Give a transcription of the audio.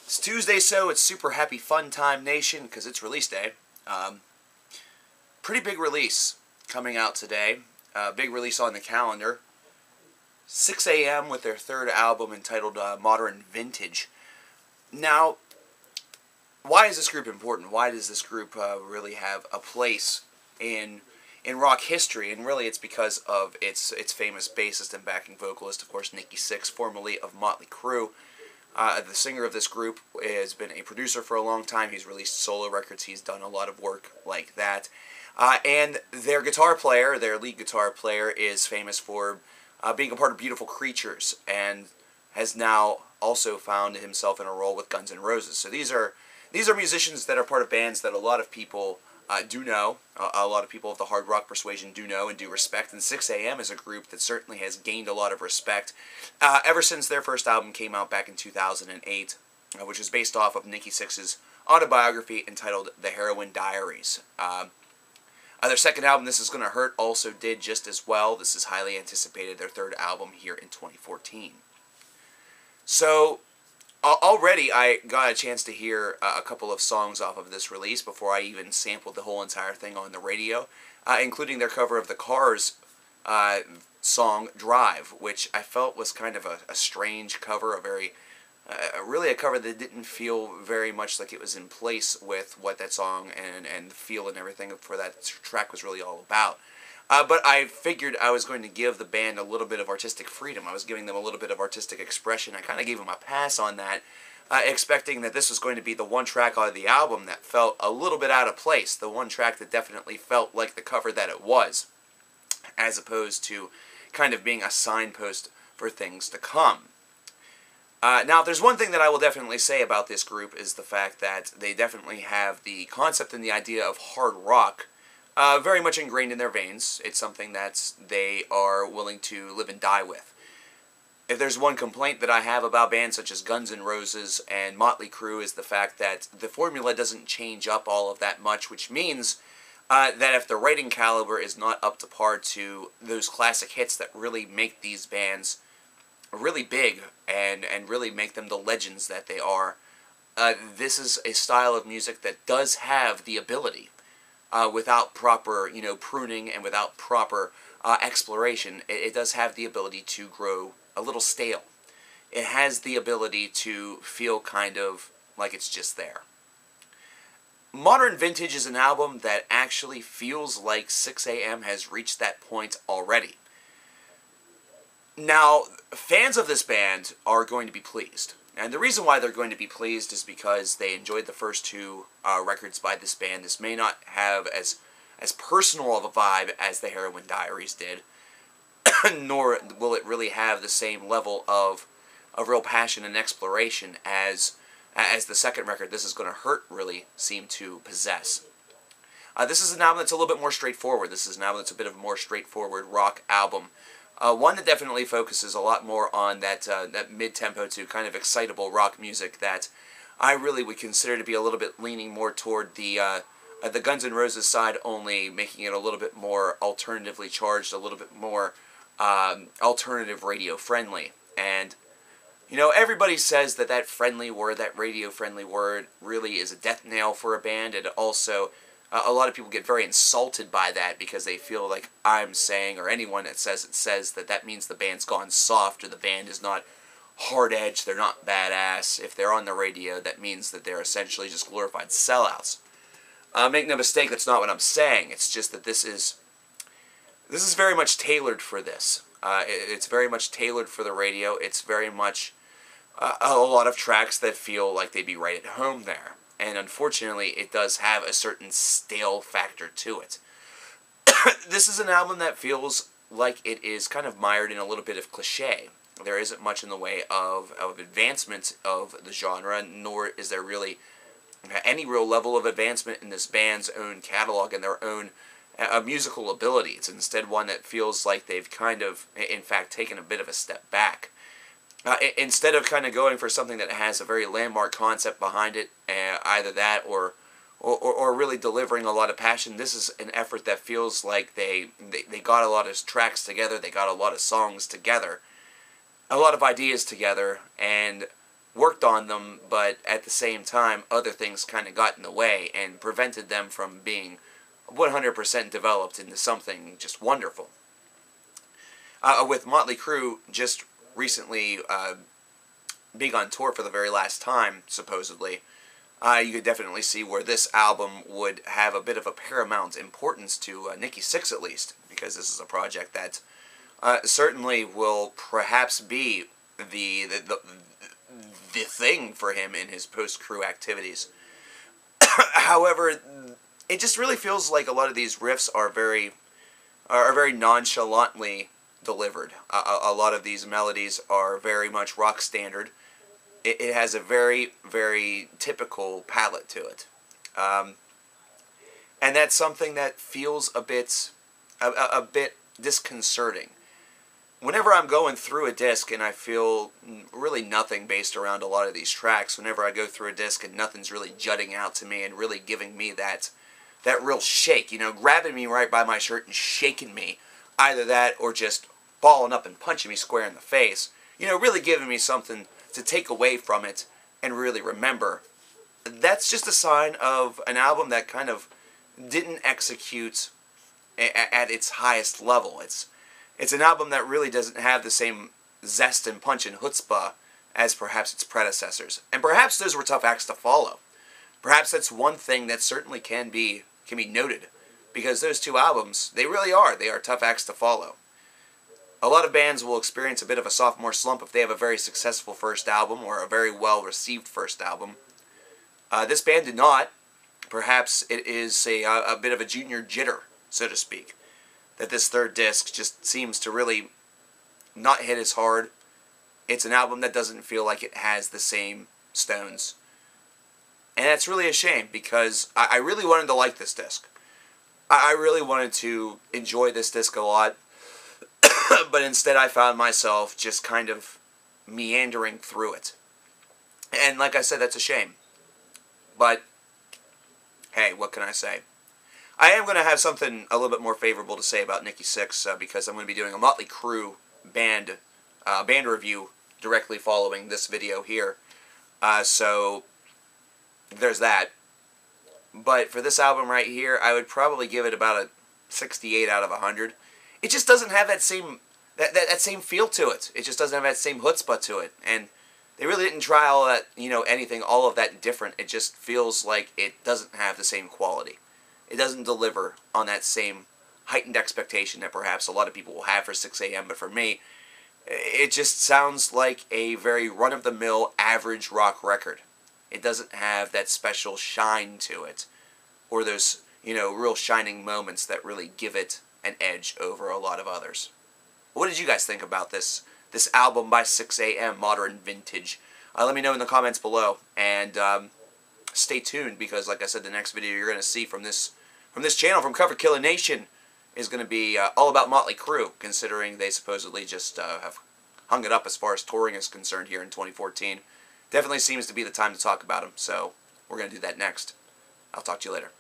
It's Tuesday, so it's super happy fun time nation because it's release day. Pretty big release coming out today. Big release on the calendar. Sixx A.M. with their third album entitled Modern Vintage. Now, why is this group important? Why does this group really have a place in rock history? And really it's because of its famous bassist and backing vocalist, of course, Nikki Sixx, formerly of Motley Crue. The singer of this group has been a producer for a long time. He's released solo records. He's done a lot of work like that. And their guitar player, their lead guitar player, is famous for being a part of Beautiful Creatures and has now also found himself in a role with Guns N' Roses. So these are musicians that are part of bands that a lot of people do know. A lot of people of the hard rock persuasion do know and do respect. And Sixx A.M. is a group that certainly has gained a lot of respect ever since their first album came out back in 2008, which is based off of Nikki Sixx's autobiography entitled The Heroin Diaries. Their second album, This Is Gonna Hurt, also did just as well. This is highly anticipated, their third album here in 2014. So, already I got a chance to hear a couple of songs off of this release before I even sampled the whole entire thing on the radio, including their cover of the Cars song Drive, which I felt was kind of a strange cover, really a cover that didn't feel very much like it was in place with what that song and the feel and everything for that track was really all about. But I figured I was going to give the band a little bit of artistic freedom. I was giving them a little bit of artistic expression. I kind of gave them a pass on that, expecting that this was going to be the one track out of the album that felt a little bit out of place, the one track that definitely felt like the cover that it was, as opposed to kind of being a signpost for things to come. Now, if there's one thing that I will definitely say about this group is the fact that they definitely have the concept and the idea of hard rock very much ingrained in their veins. It's something that they are willing to live and die with. If there's one complaint that I have about bands such as Guns N' Roses and Motley Crue is the fact that the formula doesn't change up all of that much, which means that if the writing caliber is not up to par to those classic hits that really make these bands really big and really make them the legends that they are, this is a style of music that does have the ability, without proper, pruning and without proper exploration, it does have the ability to grow a little stale. It has the ability to feel kind of like it's just there. Modern Vintage is an album that actually feels like Sixx A.M. has reached that point already. Now, fans of this band are going to be pleased. And the reason why they're going to be pleased is because they enjoyed the first two records by this band. This may not have as personal of a vibe as the Heroin Diaries did, nor will it really have the same level of real passion and exploration as the second record, This Is Gonna Hurt, really seemed to possess. This is an album that's a little bit more straightforward. This is an album that's a bit of a more straightforward rock album. One that definitely focuses a lot more on that mid-tempo to kind of excitable rock music that I really would consider to be a little bit leaning more toward the Guns N' Roses side, only making it a little bit more alternatively charged, a little bit more alternative radio friendly. And everybody says that friendly word, that radio friendly word, really is a death nail for a band, and also a lot of people get very insulted by that because they feel like I'm saying, or anyone that says it says that means the band's gone soft or the band is not hard-edged, they're not badass. If they're on the radio, that means that they're essentially just glorified sellouts. Make no mistake, that's not what I'm saying. It's just that this is very much tailored for this. It's very much tailored for the radio. It's very much a lot of tracks that feel like they'd be right at home there. And unfortunately, it does have a certain stale factor to it. This is an album that feels like it is kind of mired in a little bit of cliche. There isn't much in the way of advancement of the genre, nor is there really any real level of advancement in this band's own catalog and their own musical ability. It's instead one that feels like they've kind of, in fact, taken a bit of a step back. Instead of kind of going for something that has a very landmark concept behind it, either that or really delivering a lot of passion, this is an effort that feels like they got a lot of tracks together, they got a lot of songs together, a lot of ideas together, and worked on them, but at the same time, other things kind of got in the way and prevented them from being 100% developed into something just wonderful. With Motley Crue just recently being on tour for the very last time, supposedly, you could definitely see where this album would have a bit of a paramount importance to Nikki Sixx, at least, because this is a project that certainly will perhaps be the thing for him in his post-Crue activities. However, it just really feels like a lot of these riffs are very nonchalantly delivered. A lot of these melodies are very much rock standard. It has a very, very typical palette to it. And that's something that feels a bit disconcerting. Whenever I'm going through a disc and I feel really nothing based around a lot of these tracks, whenever I go through a disc and nothing's really jutting out to me and really giving me that real shake, you know, grabbing me right by my shirt and shaking me, either that or just balling up and punching me square in the face, you know, really giving me something to take away from it and really remember. That's just a sign of an album that kind of didn't execute at its highest level. It's an album that really doesn't have the same zest and punch and chutzpah as perhaps its predecessors. And perhaps those were tough acts to follow. Perhaps that's one thing that certainly can be noted, because those two albums, they really are. They are tough acts to follow. A lot of bands will experience a bit of a sophomore slump if they have a very successful first album or a very well-received first album. This band did not. Perhaps it is a bit of a junior jitter, so to speak, that this third disc just seems to really not hit as hard. It's an album that doesn't feel like it has the same stones. And that's really a shame, because I really wanted to like this disc. I really wanted to enjoy this disc a lot, but instead I found myself just kind of meandering through it. And like I said, that's a shame. But, hey, what can I say? I am going to have something a little bit more favorable to say about Nikki Sixx, because I'm going to be doing a Motley Crue band review directly following this video here. So, there's that. But for this album right here, I would probably give it about a 68 out of 100. It just doesn't have that same same feel to it. It just doesn't have that same chutzpah to it. And they really didn't try all that, you know, anything all of that different. It just feels like it doesn't have the same quality. It doesn't deliver on that same heightened expectation that perhaps a lot of people will have for Sixx A.M. But for me, it just sounds like a very run-of-the-mill average rock record. It doesn't have that special shine to it, or those, you know, real shining moments that really give it an edge over a lot of others. What did you guys think about this album by Sixx A.M. Modern Vintage? Let me know in the comments below, and stay tuned, because like I said, the next video you're going to see from this channel, from coverkillernation, is going to be all about Motley Crue, considering they supposedly just have hung it up as far as touring is concerned here in 2014. Definitely seems to be the time to talk about them, so we're going to do that next. I'll talk to you later.